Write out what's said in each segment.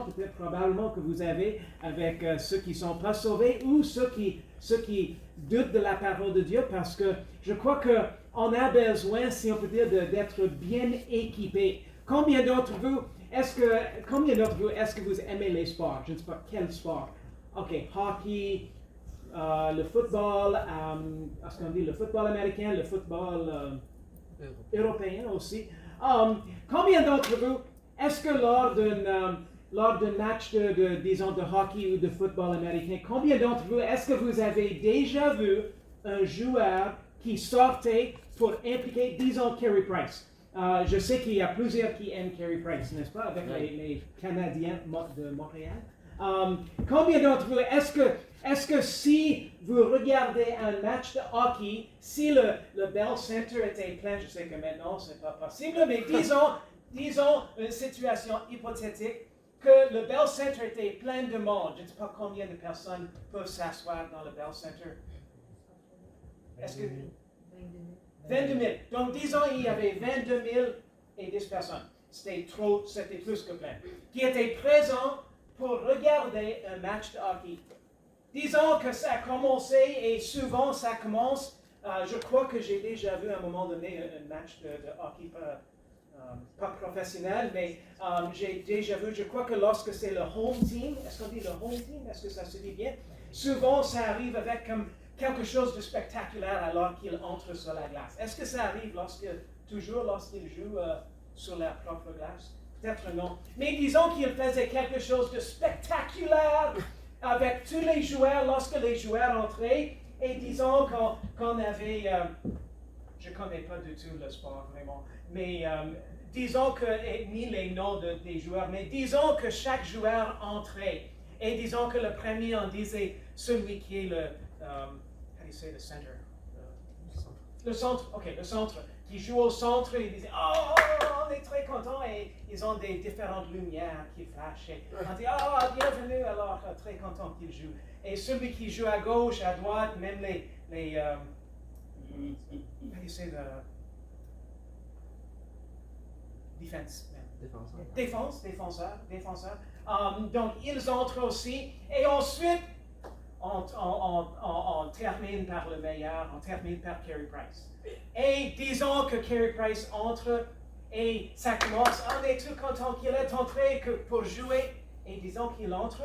peut-être probablement que vous avez avec ceux qui ne sont pas sauvés ou ceux qui doutent de la parole de Dieu, parce que je crois qu'on a besoin, si on peut dire, d'être bien équipés. Combien d'entre vous est-ce que vous aimez les sports? Je ne sais pas quel sport. OK, hockey, le football, est-ce qu'on dit le football américain, le football européen aussi. Combien d'entre vous, est-ce que lors d'un match disons, de hockey ou de football américain, combien d'entre vous, est-ce que vous avez déjà vu un joueur qui sortait pour impliquer, disons, Carey Price? Je sais qu'il y a plusieurs qui aiment Carey Price, n'est-ce pas, avec les Canadiens de Montréal. Combien d'entre vous, est-ce que si vous regardez un match de hockey, si le Bell Center était plein, je sais que maintenant ce n'est pas possible, mais disons une situation hypothétique, que le Bell Center était plein de monde. Je ne sais pas combien de personnes peuvent s'asseoir dans le Bell Center. Est-ce que 22 000. Donc, disons, il y avait 22 010 personnes. C'était plus que plein. Qui étaient présents pour regarder un match de hockey. Disons que ça a commencé, et souvent ça commence, je crois que j'ai déjà vu à un moment donné un match de hockey, pas professionnel, mais j'ai déjà vu, je crois que lorsque c'est le home team, est-ce qu'on dit le home team, est-ce que ça se dit bien? Souvent ça arrive avec comme quelque chose de spectaculaire alors qu'ils entrent sur la glace. Est-ce que ça arrive toujours lorsqu'ils jouent sur leur propre glace? Peut-être non. Mais disons qu'ils faisaient quelque chose de spectaculaire avec tous les joueurs lorsque les joueurs entraient. Et disons qu'on avait, je ne connais pas du tout le sport vraiment, mais disons que, ni les noms des joueurs, mais disons que chaque joueur entrait. Et disons que le premier en disait celui qui est le center? Le centre, ok, le centre, qui joue au centre, ils disaient, oh, on est très contents, et ils ont des différentes lumières qui flashent. Et on dit, oh, bienvenue, alors, très content qu'ils jouent. Et celui qui joue à gauche, à droite, même les défenseurs. Donc, ils entrent aussi, et ensuite, on termine par le meilleur, on termine par Carey Price. Et disons que Carey Price entre et ça commence, on est tout content qu'il est entré pour jouer. Et disons qu'il entre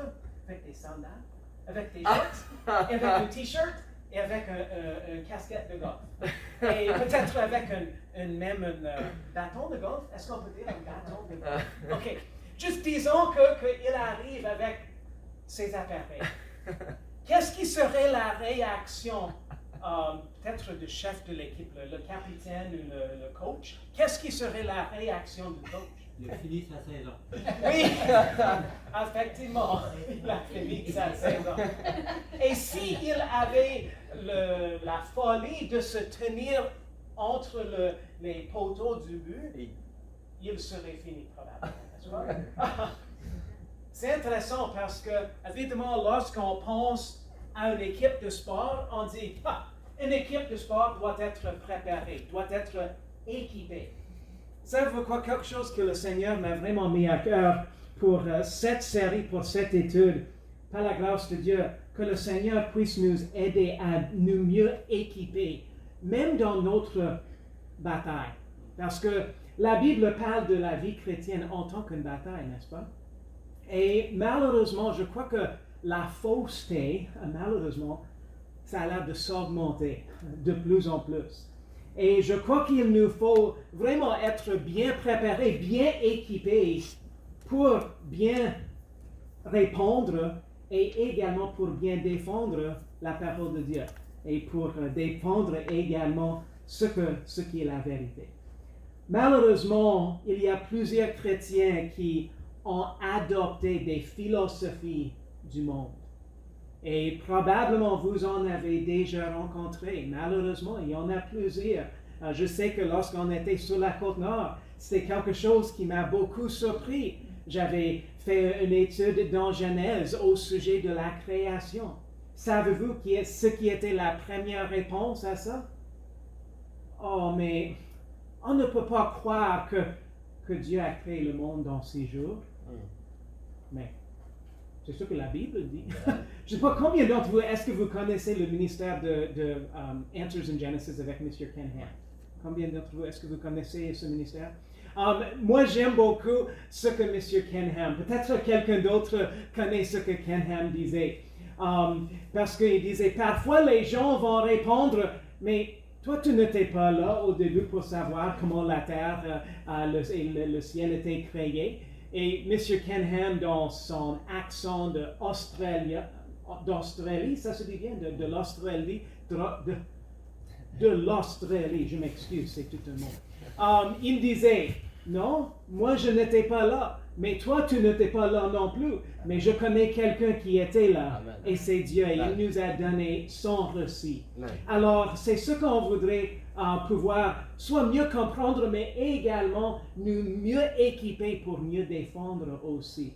avec des sandales, avec des shorts, avec un t-shirt et avec un casquette de golf. Et peut-être avec un bâton de golf. Est-ce qu'on peut dire un bâton de golf? OK. Juste disons qu'il arrive avec ses appareils. Qu'est-ce qui serait la réaction, peut-être du chef de l'équipe, le capitaine ou le coach? Qu'est-ce qui serait la réaction du coach? Il a fini sa saison. Oui, effectivement, il a fini sa saison. Et s'il avait la folie de se tenir entre les poteaux du but, il serait fini probablement, n'est-ce pas? C'est intéressant parce que, évidemment, lorsqu'on pense à une équipe de sport, on dit, une équipe de sport doit être préparée, doit être équipée. Savez-vous quoi? Quelque chose que le Seigneur m'a vraiment mis à cœur pour cette série, pour cette étude, par la grâce de Dieu, que le Seigneur puisse nous aider à nous mieux équiper, même dans notre bataille. Parce que la Bible parle de la vie chrétienne en tant qu'une bataille, n'est-ce pas? Et malheureusement, je crois que la fausseté, malheureusement, ça a l'air de s'augmenter de plus en plus. Et je crois qu'il nous faut vraiment être bien préparés, bien équipés pour bien répondre et également pour bien défendre la parole de Dieu et pour défendre également ce qui est la vérité. Malheureusement, il y a plusieurs chrétiens qui ont adopté des philosophies du monde. Et probablement vous en avez déjà rencontré. Malheureusement, il y en a plusieurs. Je sais que lorsqu'on était sur la côte nord, c'était quelque chose qui m'a beaucoup surpris. J'avais fait une étude dans Genèse au sujet de la création. Savez-vous ce qui était la première réponse à ça? Oh, mais on ne peut pas croire que Dieu a créé le monde dans 6 jours. Mais c'est ce que la Bible dit. Je ne sais pas combien d'entre vous, est-ce que vous connaissez le ministère de Answers in Genesis avec M. Ken Ham? Combien d'entre vous, est-ce que vous connaissez ce ministère? Moi, j'aime beaucoup ce que M. Ken Ham, peut-être quelqu'un d'autre connaît ce que Ken Ham disait. Parce qu'il disait, parfois les gens vont répondre, mais toi, tu n'étais pas là au début pour savoir comment la terre et le ciel étaient créés. Et M. Ken Ham, dans son accent d'Australie, ça se dit bien, de l'Australie, de l'Australie, je m'excuse, c'est tout un mot. Il disait, non, moi je n'étais pas là, mais toi tu n'étais pas là non plus, mais je connais quelqu'un qui était là, Amen. et c'est Dieu, et il nous a donné son récit. Alors, c'est ce qu'on voudrait pouvoir soit mieux comprendre, mais également nous mieux équiper pour mieux défendre aussi.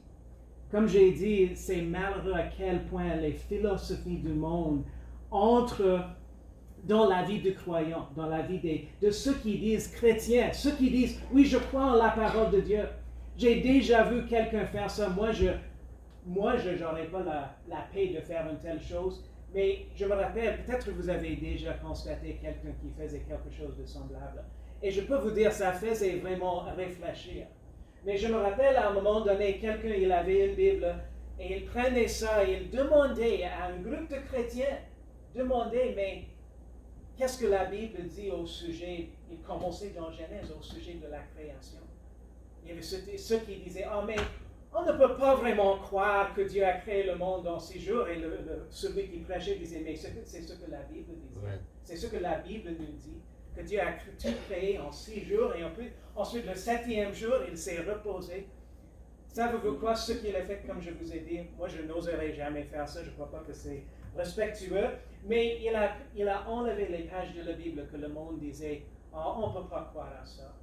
Comme j'ai dit, c'est malheureux à quel point les philosophies du monde entrent dans la vie du croyant, dans la vie de ceux qui disent chrétiens, ceux qui disent, oui, je crois en la parole de Dieu. J'ai déjà vu quelqu'un faire ça. Moi, je n'aurais pas la paix de faire une telle chose. Mais je me rappelle, peut-être que vous avez déjà constaté quelqu'un qui faisait quelque chose de semblable. Et je peux vous dire, ça faisait vraiment réfléchir. Mais je me rappelle, à un moment donné, quelqu'un, il avait une Bible, et il prenait ça, et il demandait à un groupe de chrétiens, mais qu'est-ce que la Bible dit au sujet, il commençait dans Genèse, au sujet de la création. Il y avait ceux qui disaient, mais on ne peut pas vraiment croire que Dieu a créé le monde en 6 jours. Et celui qui prêchait disait, mais c'est ce que la Bible dit. Ouais. C'est ce que la Bible nous dit, que Dieu a tout créé en 6 jours. Et ensuite, le 7e jour, il s'est reposé. Savez-vous quoi, ce qu'il a fait, comme je vous ai dit, moi je n'oserais jamais faire ça, je ne crois pas que c'est respectueux, mais il a enlevé les pages de la Bible que le monde disait, on ne peut pas croire à ça.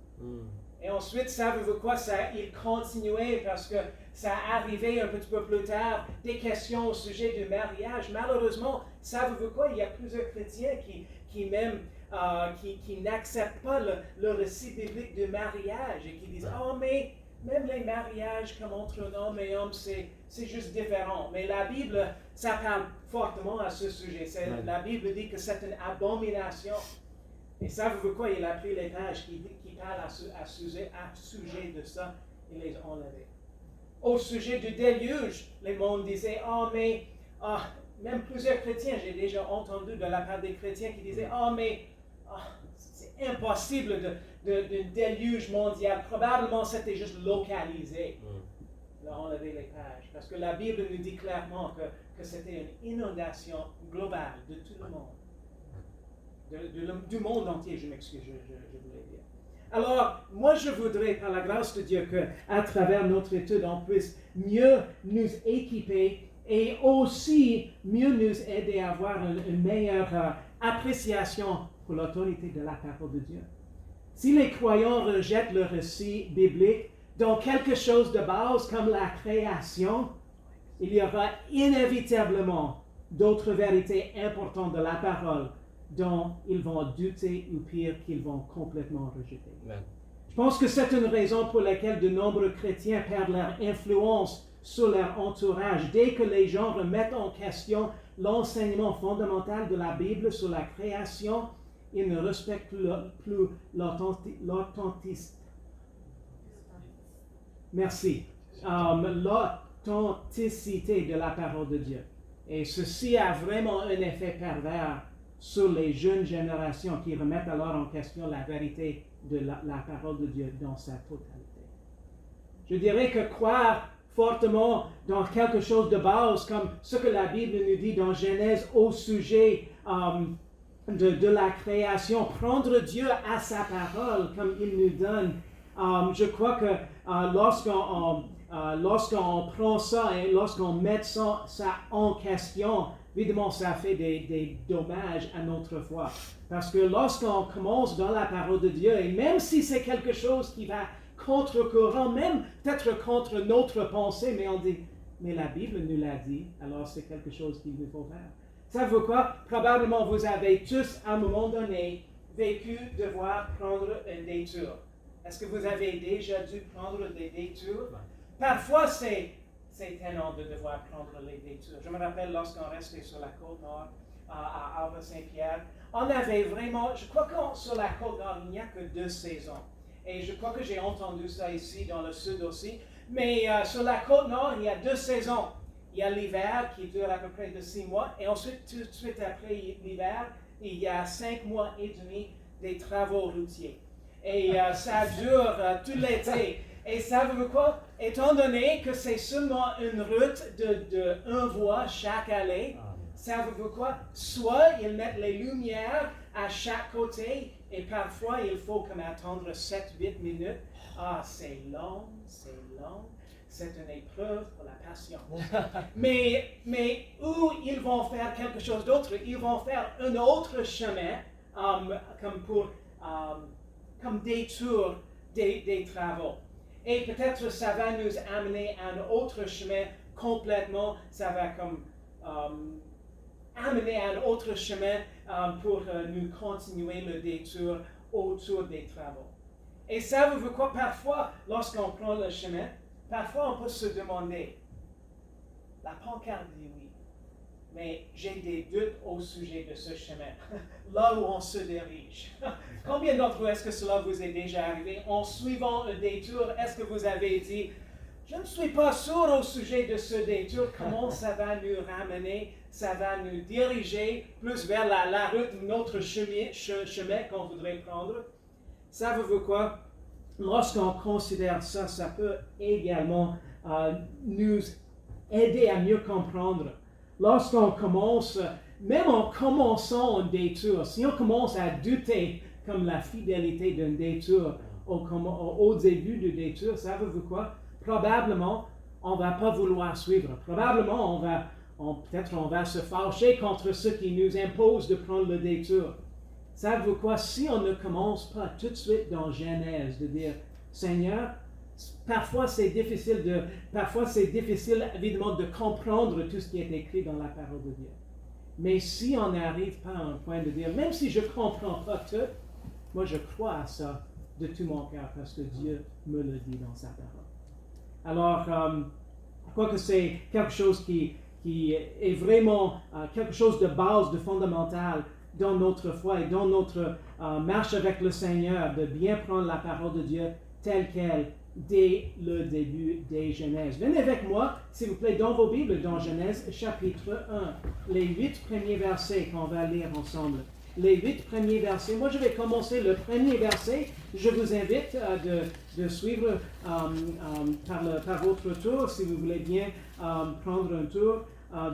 Et ensuite, savez-vous quoi, il continuait parce que ça arrivait un petit peu plus tard, des questions au sujet du mariage. Malheureusement, savez-vous quoi, il y a plusieurs chrétiens qui n'acceptent pas le récit biblique du mariage et qui disent, mais même les mariages comme entre un homme et un homme, c'est juste différent. Mais la Bible, ça parle fortement à ce sujet. La Bible dit que c'est une abomination. Et savez-vous quoi? Il a pris les pages qui parlent à sujet de ça, il les a enlevées. Au sujet du déluge, le monde disait, même plusieurs chrétiens, j'ai déjà entendu de la part des chrétiens qui disaient, c'est impossible d'un déluge mondial. Probablement, c'était juste localisé. Il a enlevé les pages. Parce que la Bible nous dit clairement que c'était une inondation globale de tout le monde. Du monde entier, je m'excuse, je voulais dire. Alors, moi, je voudrais, par la grâce de Dieu, qu'à travers notre étude, on puisse mieux nous équiper et aussi mieux nous aider à avoir une meilleure appréciation pour l'autorité de la parole de Dieu. Si les croyants rejettent le récit biblique dans quelque chose de base comme la création, il y aura inévitablement d'autres vérités importantes de la parole dont ils vont douter ou pire qu'ils vont complètement rejeter. Amen. Je pense que c'est une raison pour laquelle de nombreux chrétiens perdent leur influence sur leur entourage. Dès que les gens remettent en question l'enseignement fondamental de la Bible sur la création, ils ne respectent plus l'authenticité. Merci. L'authenticité de la parole de Dieu. Et ceci a vraiment un effet pervers sur les jeunes générations qui remettent alors en question la vérité de la parole de Dieu dans sa totalité. Je dirais que croire fortement dans quelque chose de base, comme ce que la Bible nous dit dans Genèse au sujet de la création, prendre Dieu à sa parole comme il nous donne, je crois que lorsqu'on prend ça et lorsqu'on met ça en question, évidemment, ça fait des dommages à notre foi. Parce que lorsqu'on commence dans la parole de Dieu, et même si c'est quelque chose qui va contre-courant, même peut-être contre notre pensée, mais on dit, mais la Bible nous l'a dit, alors c'est quelque chose qu'il nous faut faire. Savez-vous quoi? Probablement vous avez tous, à un moment donné, vécu devoir prendre un détour. Est-ce que vous avez déjà dû prendre des détours? Parfois, c'est c'est tannant de devoir prendre les détours. Je me rappelle lorsqu'on restait sur la côte nord, à Havre-Saint-Pierre, on avait vraiment, je crois que sur la côte nord, il n'y a que 2 saisons. Et je crois que j'ai entendu ça ici dans le sud aussi. Mais sur la côte nord, il y a 2 saisons. Il y a l'hiver qui dure à peu près de 6 mois. Et ensuite, tout de suite après l'hiver, il y a 5 mois et demi des travaux routiers. Et ça dure tout l'été. Et ça veut dire quoi? Étant donné que c'est seulement une route de 1 voie chaque allée, ça veut dire quoi? Soit ils mettent les lumières à chaque côté et parfois il faut comme attendre 7-8 minutes. Ah, c'est long, c'est long. C'est une épreuve pour la patience. mais où ils vont faire quelque chose d'autre, ils vont faire un autre chemin comme détour des travaux. Et peut-être ça va nous amener à un autre chemin complètement, ça va comme amener à un autre chemin pour nous continuer le détour autour des travaux. Et ça veut dire quoi? Parfois, lorsqu'on prend le chemin, parfois on peut se demander, la pancarte dit oui, mais j'ai des doutes au sujet de ce chemin, là où on se dirige. Combien d'entre vous est-ce que cela vous est déjà arrivé? En suivant le détour, est-ce que vous avez dit, je ne suis pas sûr au sujet de ce détour, comment ça va nous ramener, ça va nous diriger plus vers la route, notre chemin qu'on voudrait prendre? Ça veut dire quoi? Lorsqu'on considère ça, ça peut également nous aider à mieux comprendre. Lorsqu'on commence, même en commençant un détour, si on commence à douter comme la fidélité d'un détour au début du détour, ça veut dire quoi? Probablement, on ne va pas vouloir suivre. Probablement, peut-être on va se fâcher contre ceux qui nous imposent de prendre le détour. Ça veut quoi? Si on ne commence pas tout de suite dans Genèse, de dire, Seigneur, parfois c'est difficile évidemment de comprendre tout ce qui est écrit dans la parole de Dieu. Mais si on n'arrive pas à un point de dire, même si je ne comprends pas tout, moi je crois à ça de tout mon cœur parce que Dieu me le dit dans sa parole. Alors, je crois que c'est quelque chose qui est vraiment quelque chose de base, de fondamental dans notre foi et dans notre marche avec le Seigneur, de bien prendre la parole de Dieu telle qu'elle dès le début des Genèse. Venez avec moi, s'il vous plaît, dans vos Bibles, dans Genèse chapitre 1, les 8 premiers versets qu'on va lire ensemble. Les 8 premiers versets. Moi, je vais commencer le premier verset. Je vous invite de suivre par votre tour, si vous voulez bien prendre un tour,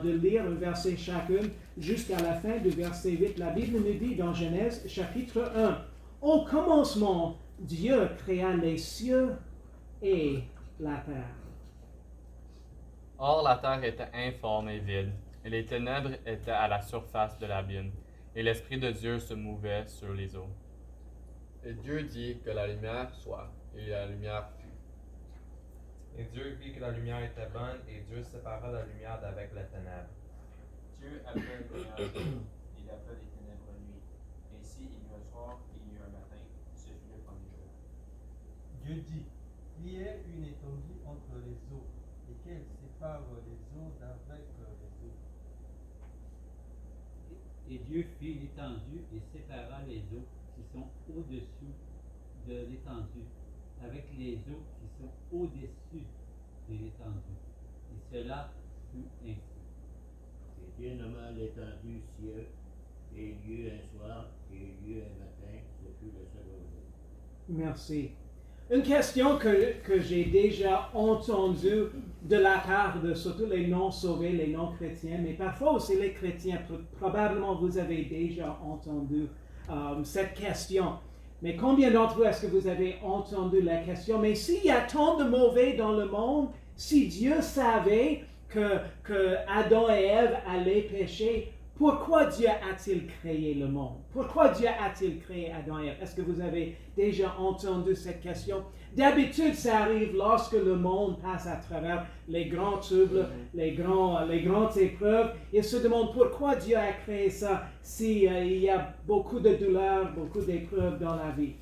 de lire un verset chacune jusqu'à la fin du verset 8. La Bible nous dit dans Genèse chapitre 1, « Au commencement, Dieu créa les cieux et la terre. » Or la terre était informe et vide, et les ténèbres étaient à la surface de l'abîme, et l'Esprit de Dieu se mouvait sur les eaux. Et Dieu dit que la lumière soit, et la lumière fut. Et Dieu vit que la lumière était bonne, et Dieu sépara la lumière d'avec les ténèbres. Dieu appelle les lumières jour, il appelle les ténèbres nuit. Ainsi il y eut un soir et il y eut un matin, ce fut le premier jour. Dieu dit, il y ait une étendue entre les eaux, et qu'elle sépare les eaux d'avec les eaux. Et Dieu fit l'étendue et sépara les eaux qui sont au-dessus de l'étendue avec les eaux qui sont au-dessus de l'étendue. Et cela fut ainsi. Et Dieu nomma l'étendue cieux, et il y eut un soir, et il y eut un matin, ce fut le second jour. Merci. Une question que j'ai déjà entendue de la part de surtout les non-sauvés, les non-chrétiens, mais parfois aussi les chrétiens. Probablement vous avez déjà entendu cette question. Mais combien d'entre vous est-ce que vous avez entendu la question? Mais s'il y a tant de mauvais dans le monde, si Dieu savait que Adam et Ève allaient pécher, pourquoi Dieu a-t-il créé le monde? Pourquoi Dieu a-t-il créé Adam et Ève? Est-ce que vous avez déjà entendu cette question? D'habitude, ça arrive lorsque le monde passe à travers les grands troubles, les grandes épreuves. Il se demande pourquoi Dieu a créé ça s'il y a beaucoup de douleurs, beaucoup d'épreuves dans la vie.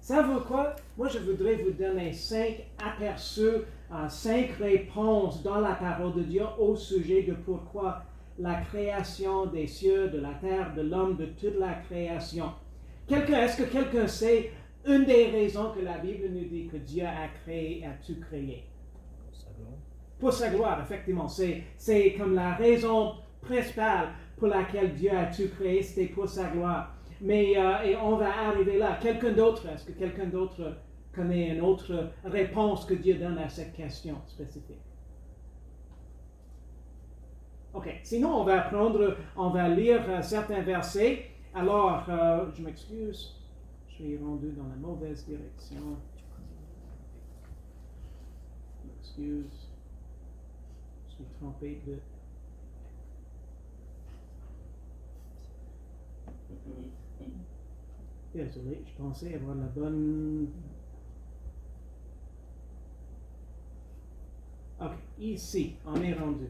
Savez-vous quoi? Moi, je voudrais vous donner 5 aperçus, 5 réponses dans la parole de Dieu au sujet de pourquoi la création des cieux, de la terre, de l'homme, de toute la création. Est-ce que quelqu'un sait une des raisons que la Bible nous dit que Dieu a tout créé? Pour sa gloire, effectivement. C'est comme la raison principale pour laquelle Dieu a tout créé, c'était pour sa gloire. Mais et on va arriver là. Est-ce que quelqu'un d'autre connaît une autre réponse que Dieu donne à cette question spécifique? Ok, sinon on va lire certains versets. Alors, je m'excuse, je suis rendu dans la mauvaise direction. Je m'excuse, je suis trompé de... Désolé, je pensais avoir la bonne... Ok, ici, on est rendu.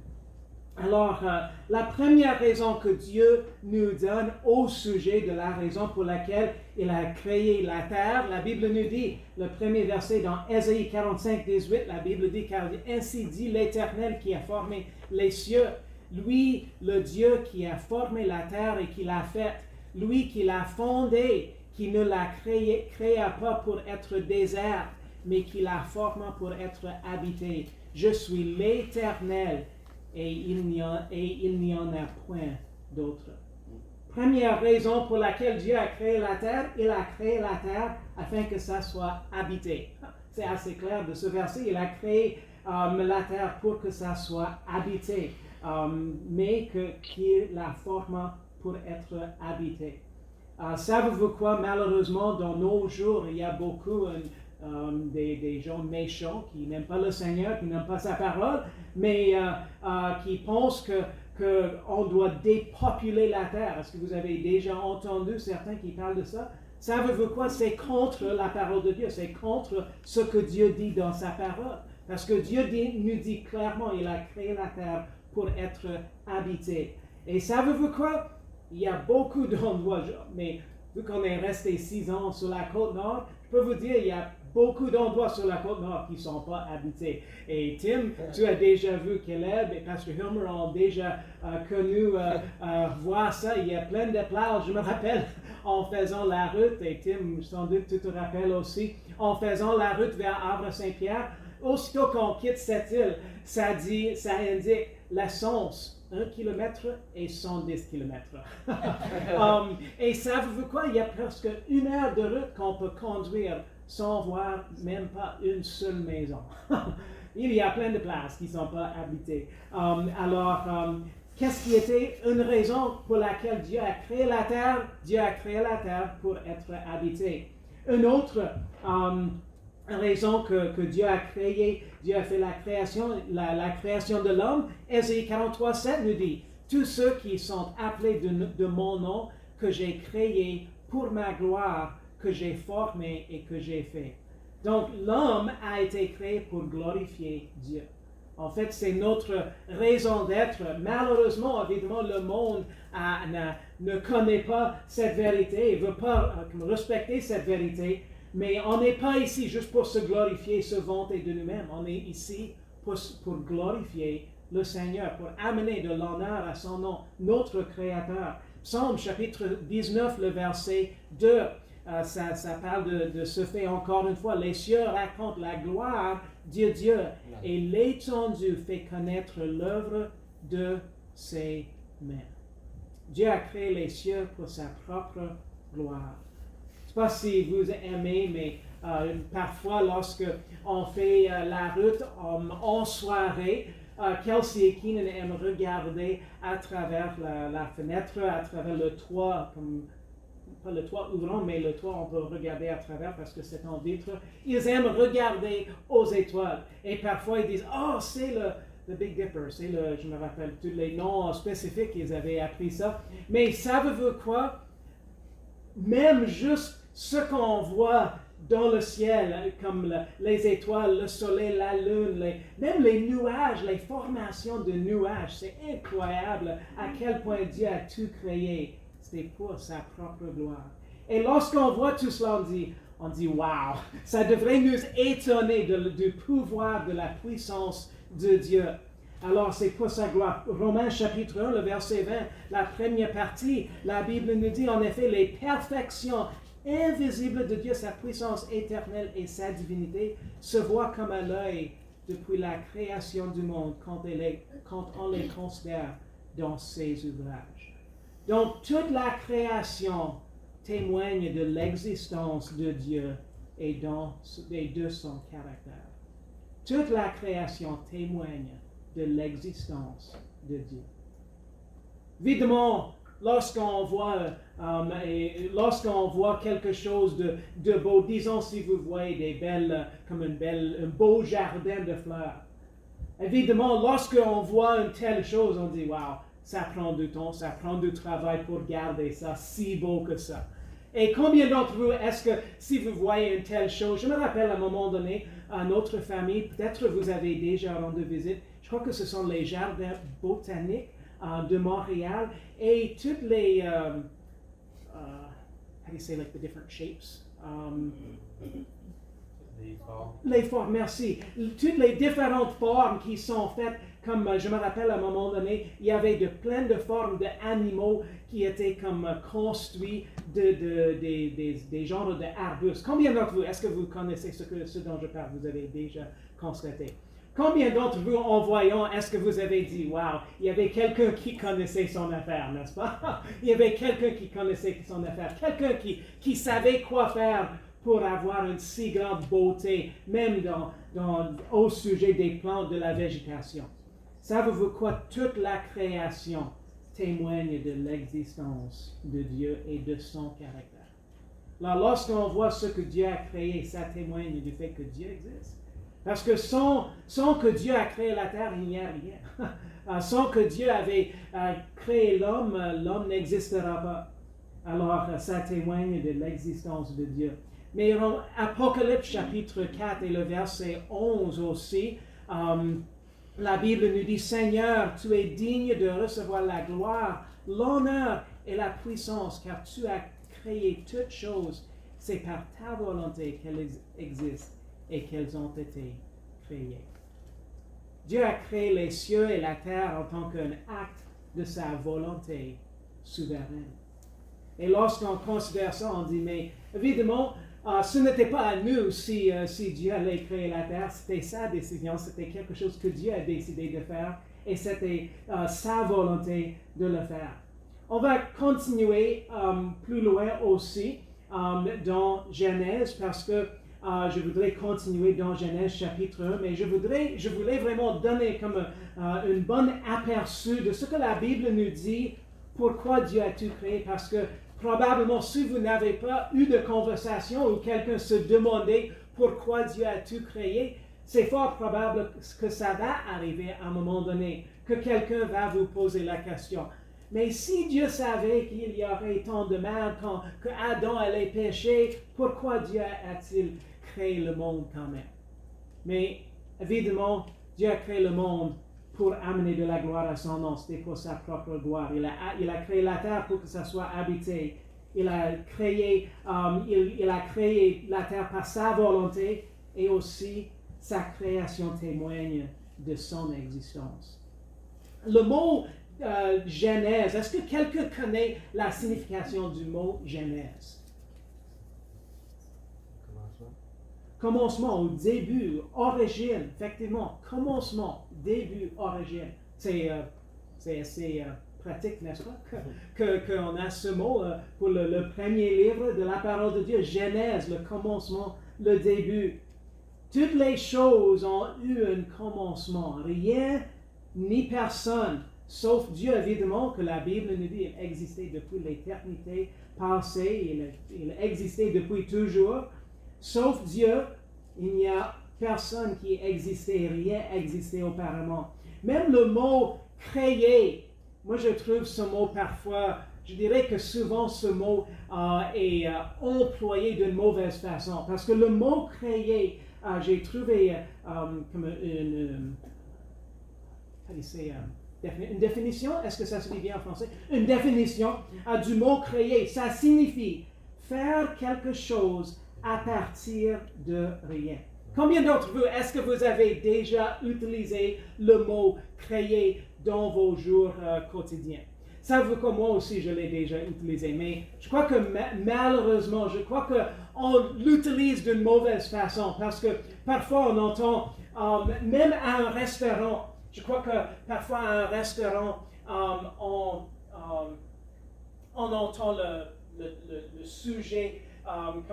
Alors, la première raison que Dieu nous donne au sujet de la raison pour laquelle il a créé la terre, la Bible nous dit, le premier verset dans Ésaïe 45, 18, la Bible dit, car ainsi dit l'Éternel qui a formé les cieux, lui, le Dieu qui a formé la terre et qui l'a faite, lui qui l'a fondée, qui ne la créa pas pour être désert, mais qui la forma pour être habité. Je suis l'Éternel, et il n'y en a point d'autre. Première raison pour laquelle Dieu a créé la terre, il a créé la terre afin que ça soit habité. C'est assez clair de ce verset, il a créé la terre pour que ça soit habité, mais qu'il la forme pour être habité. Savez-vous quoi, malheureusement, dans nos jours, il y a beaucoup des gens méchants qui n'aiment pas le Seigneur, qui n'aiment pas sa parole, mais qui pensent qu'on doit dépopuler la terre. Est-ce que vous avez déjà entendu certains qui parlent de ça? Savez-vous quoi? C'est contre la parole de Dieu, c'est contre ce que Dieu dit dans sa parole. Parce que Dieu nous dit clairement, il a créé la terre pour être habité. Et savez-vous quoi? Il y a beaucoup d'endroits, mais vu qu'on est resté 6 ans sur la côte nord, je peux vous dire, il y a beaucoup d'endroits sur la côte nord qui ne sont pas habités. Et Tim, tu as déjà vu Caleb et Pastor Hilmer ont déjà connu voir ça. Il y a plein de plages. Je me rappelle en faisant la route, et Tim, sans doute tu te rappelles aussi, en faisant la route vers Havre-Saint-Pierre, aussitôt qu'on quitte cette île, ça indique la Sens. 1 km et 110 km. Et savez-vous quoi? Il y a presque 1 heure de route qu'on peut conduire sans voir même pas une seule maison. Il y a plein de places qui ne sont pas habitées. Qu'est-ce qui était une raison pour laquelle Dieu a créé la terre? Dieu a créé la terre pour être habitée. Une autre raison que Dieu a créé, Dieu a fait la création de l'homme. Ésaïe 43, 7 nous dit, tous ceux qui sont appelés de mon nom, que j'ai créé pour ma gloire, que j'ai formé et que j'ai fait. Donc l'homme a été créé pour glorifier Dieu. En fait, c'est notre raison d'être. Malheureusement, évidemment, le monde ne connaît pas cette vérité, ne veut pas respecter cette vérité. Mais on n'est pas ici juste pour se glorifier, se vanter de nous-mêmes. On est ici pour glorifier le Seigneur, pour amener de l'honneur à son nom, notre Créateur. Psaume chapitre 19, le verset 2, ça parle de ce fait encore une fois. Les cieux racontent la gloire de Dieu et l'étendue fait connaître l'œuvre de ses mains. Dieu a créé les cieux pour sa propre gloire. Je ne sais pas si vous aimez, mais parfois lorsque on fait la route en soirée, Kelsey et Keenan aiment regarder à travers la fenêtre, à travers le toit, pas le toit ouvrant, mais le toit on peut regarder à travers parce que c'est en vitre. Ils aiment regarder aux étoiles. Et parfois ils disent, oh c'est le Big Dipper, je me rappelle tous les noms spécifiques, ils avaient appris ça. Mais savez-vous quoi? Même juste ce qu'on voit dans le ciel, comme les étoiles, le soleil, la lune, même les nuages, les formations de nuages, c'est incroyable à quel point Dieu a tout créé. C'est pour sa propre gloire. Et lorsqu'on voit tout cela, on dit, on dit wow, ça devrait nous étonner du pouvoir, de la puissance de Dieu. Alors c'est pour sa gloire. Romains chapitre 1, le verset 20, la première partie, la Bible nous dit en effet les perfections invisibles de Dieu, sa puissance éternelle et sa divinité se voient comme à l'œil depuis la création du monde quand on les considère dans ses ouvrages. Donc toute la création témoigne de l'existence de Dieu et de son caractère. Toute la création témoigne de l'existence de Dieu. Évidemment, lorsqu'on voit quelque chose de beau, disons si vous voyez un beau jardin de fleurs, évidemment, lorsqu'on voit une telle chose, on dit, wow, ça prend du temps, ça prend du travail pour garder ça si beau que ça. Et combien d'entre vous, est-ce que si vous voyez une telle chose, je me rappelle à un moment donné, à notre famille, peut-être vous avez déjà rendu visite, je crois que ce sont les jardins botaniques de Montréal, et toutes les, how do you say like the different shapes? Les formes, merci. Toutes les différentes formes qui sont faites, comme je me rappelle à un moment donné, il y avait plein de formes d'animaux qui étaient comme construits des genres d'arbustes. Combien d'entre vous, est-ce que vous connaissez ce dont je parle, vous avez déjà constaté? Combien d'entre vous, en voyant, est-ce que vous avez dit, wow, il y avait quelqu'un qui connaissait son affaire, n'est-ce pas? Il y avait quelqu'un qui connaissait son affaire, quelqu'un qui savait quoi faire pour avoir une si grande beauté, même au sujet des plantes, de la végétation. Savez-vous quoi? Toute la création témoigne de l'existence de Dieu et de son caractère. Alors, lorsqu'on voit ce que Dieu a créé, ça témoigne du fait que Dieu existe. Parce que sans que Dieu a créé la terre, il n'y a rien. Sans que Dieu avait créé l'homme, l'homme n'existera pas. Alors, ça témoigne de l'existence de Dieu. Mais dans Apocalypse chapitre 4 et le verset 11 aussi, la Bible nous dit, Seigneur, tu es digne de recevoir la gloire, l'honneur et la puissance, car tu as créé toutes choses. C'est par ta volonté qu'elles existent et qu'elles ont été créées. Dieu a créé les cieux et la terre en tant qu'un acte de sa volonté souveraine. Et lorsqu'on considère ça, on dit, mais évidemment, ce n'était pas à nous si Dieu allait créer la terre, c'était sa décision, c'était quelque chose que Dieu a décidé de faire et c'était sa volonté de le faire. On va continuer plus loin aussi dans Genèse parce que je voudrais continuer dans Genèse chapitre 1, mais je voulais vraiment donner comme un bon aperçu de ce que la Bible nous dit, pourquoi Dieu a tout créé, parce que probablement, si vous n'avez pas eu de conversation où quelqu'un se demandait pourquoi Dieu a tout créé, c'est fort probable que ça va arriver à un moment donné, que quelqu'un va vous poser la question. Mais si Dieu savait qu'il y aurait tant de mal que Adam allait pécher, pourquoi Dieu a-t-il créé le monde quand même? Mais évidemment, Dieu a créé le monde pour amener de la gloire à son nom, c'était pour sa propre gloire. Il a créé la terre pour que ça soit habité. Il a créé la terre par sa volonté et aussi sa création témoigne de son existence. Le mot Genèse, est-ce que quelqu'un connaît la signification du mot Genèse? Commencement, au début, origine, effectivement, commencement, début, origine. C'est assez pratique, n'est-ce pas, qu'on a ce mot pour le premier livre de la parole de Dieu, Genèse, le commencement, le début. Toutes les choses ont eu un commencement. Rien ni personne, sauf Dieu, évidemment, que la Bible nous dit, il existait depuis l'éternité passée, il existait depuis toujours. Sauf Dieu, il n'y a personne qui existait, rien existait auparavant. Même le mot créer, moi je trouve ce mot parfois, je dirais que souvent ce mot est employé d'une mauvaise façon. Parce que le mot créer, j'ai trouvé comme une définition, est-ce que ça se dit bien en français? Une définition du mot créer, ça signifie faire quelque chose à partir de rien. Combien d'entre vous, est-ce que vous avez déjà utilisé le mot créer dans vos jours quotidiens? Savez-vous que moi aussi je l'ai déjà utilisé, mais je crois que malheureusement, je crois qu'on l'utilise d'une mauvaise façon parce que parfois on entend, même à un restaurant, je crois que parfois à un restaurant, on entend le sujet comme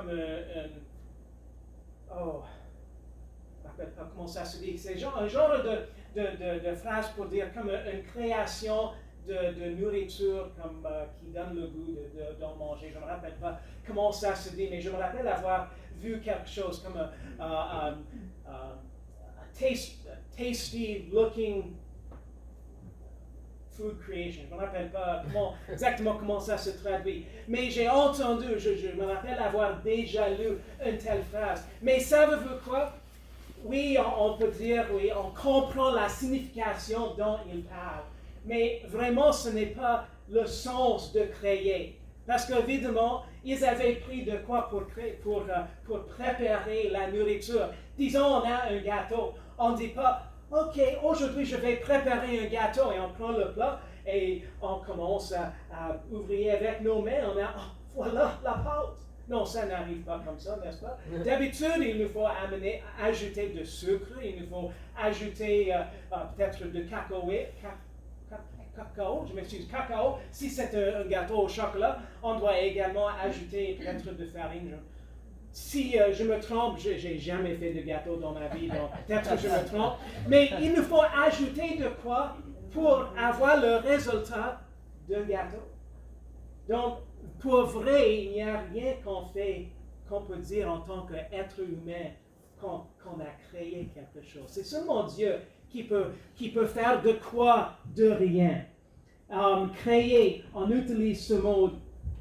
oh, je ne me rappelle pas comment ça se dit, c'est un genre de phrase pour dire comme une création de nourriture comme, qui donne le goût d'en manger. Je ne me rappelle pas comment ça se dit, mais je me rappelle avoir vu quelque chose comme tasty looking food creation. Je ne me rappelle pas exactement comment ça se traduit. Mais j'ai entendu, je me rappelle avoir déjà lu une telle phrase. Mais savez-vous quoi? Oui, on peut dire, oui, on comprend la signification dont il parle. Mais vraiment, ce n'est pas le sens de créer. Parce qu'évidemment, ils avaient pris de quoi pour préparer la nourriture. Disons, on a un gâteau. On ne dit pas, OK, aujourd'hui, je vais préparer un gâteau. Et on prend le plat et on commence à ouvrir avec nos mains. On a, voilà la pâte. Non, ça n'arrive pas comme ça, n'est-ce pas? D'habitude, il nous faut ajouter de sucre, il nous faut ajouter peut-être de cacao, cacao. Si c'est un gâteau au chocolat, on doit également ajouter peut-être de farine. Si je me trompe, je n'ai jamais fait de gâteau dans ma vie, donc peut-être que je me trompe. Mais il nous faut ajouter de quoi pour avoir le résultat d'un gâteau. Donc, pour vrai, il n'y a rien qu'on peut dire en tant qu'être humain qu'on a créé quelque chose. C'est seulement Dieu qui peut faire de quoi de rien. Créer, on utilise ce mot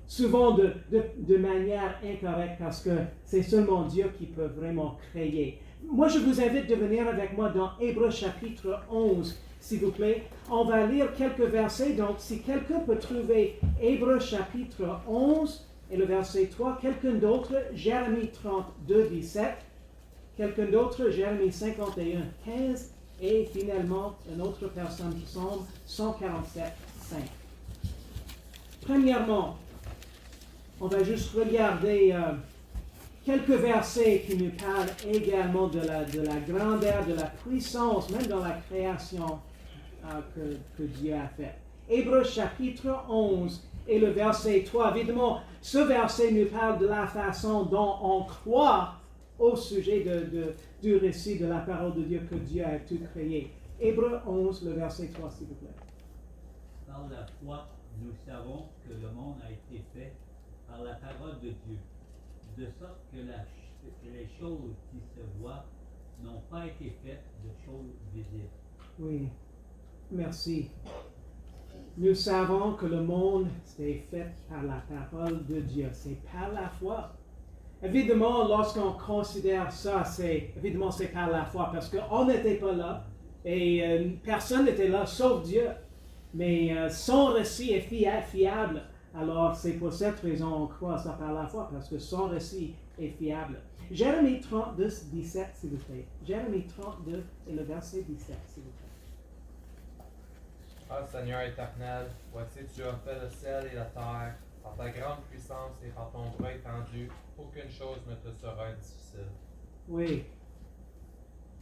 souvent de manière incorrecte parce que c'est seulement Dieu qui peut vraiment créer. Moi, je vous invite de venir avec moi dans Hébreux chapitre 11, s'il vous plaît. On va lire quelques versets. Donc, si quelqu'un peut trouver Hébreux chapitre 11 et le verset 3, quelqu'un d'autre, Jérémie 32, 17, quelqu'un d'autre, Jérémie 51, 15, et finalement, une autre personne, Psaume 147, 5. Premièrement, on va juste regarder quelques versets qui nous parlent également de la grandeur, de la puissance, même dans la création que Dieu a faite. Hébreux chapitre 11 et le verset 3. Évidemment, ce verset nous parle de la façon dont on croit au sujet du récit de la parole de Dieu que Dieu a tout créé. Hébreux 11, le verset 3, s'il vous plaît. Par la foi, nous savons que le monde a été fait par la parole de Dieu, de sorte que les choses qui se voient n'ont pas été faites de choses visibles. Oui, merci. Nous savons que le monde est fait par la parole de Dieu. C'est par la foi. Évidemment, lorsqu'on considère ça, c'est par la foi, parce qu'on n'était pas là et personne n'était là sauf Dieu. Mais son récit est fiable. Alors, c'est pour cette raison qu'on croit ça par la foi, parce que son récit est fiable. Jérémie 32, 17, s'il vous plaît. Jérémie 32 et le verset 17, s'il vous plaît. Ah Seigneur éternel, voici tu as fait le ciel et la terre, par ta grande puissance et par ton bras étendu, aucune chose ne te sera difficile. Oui.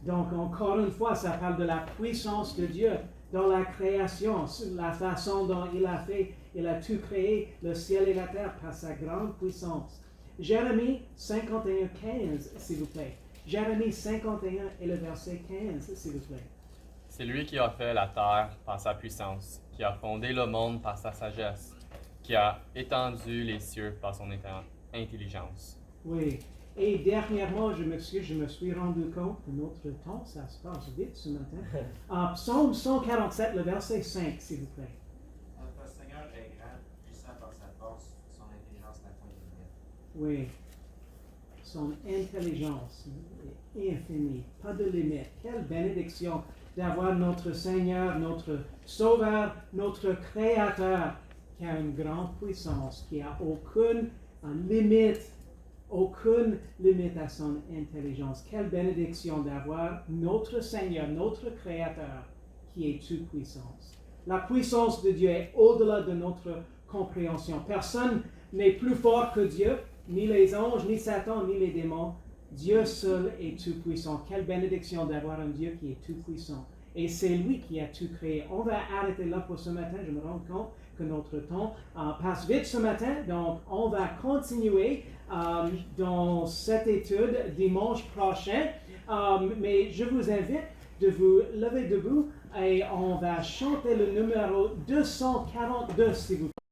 Donc, encore une fois, ça parle de la puissance de Dieu dans la création, la façon dont il a tout créé, le ciel et la terre, par sa grande puissance. Jérémie 51, 15, s'il vous plaît. Jérémie 51 et le verset 15, s'il vous plaît. C'est lui qui a fait la terre par sa puissance, qui a fondé le monde par sa sagesse, qui a étendu les cieux par son intelligence. Oui. Et dernièrement, je me suis rendu compte que notre temps, ça se passe vite ce matin. Psaume 147, le verset 5, s'il vous plaît. Notre Seigneur est grand, puissant par sa force, son intelligence n'a point de limite. Oui. Son intelligence est infinie, pas de limite. Quelle bénédiction d'avoir notre Seigneur, notre Sauveur, notre Créateur, qui a une grande puissance, qui n'a aucune limite, aucune limitation d'intelligence. Quelle bénédiction d'avoir notre Seigneur, notre Créateur, qui est tout puissance. La puissance de Dieu est au-delà de notre compréhension. Personne n'est plus fort que Dieu, ni les anges, ni Satan, ni les démons. Dieu seul est tout puissant. Quelle bénédiction d'avoir un Dieu qui est tout puissant. Et c'est lui qui a tout créé. On va arrêter là pour ce matin. Je me rends compte que notre temps passe vite ce matin. Donc, on va continuer dans cette étude dimanche prochain. Mais je vous invite de vous lever debout et on va chanter le numéro 242, s'il vous plaît.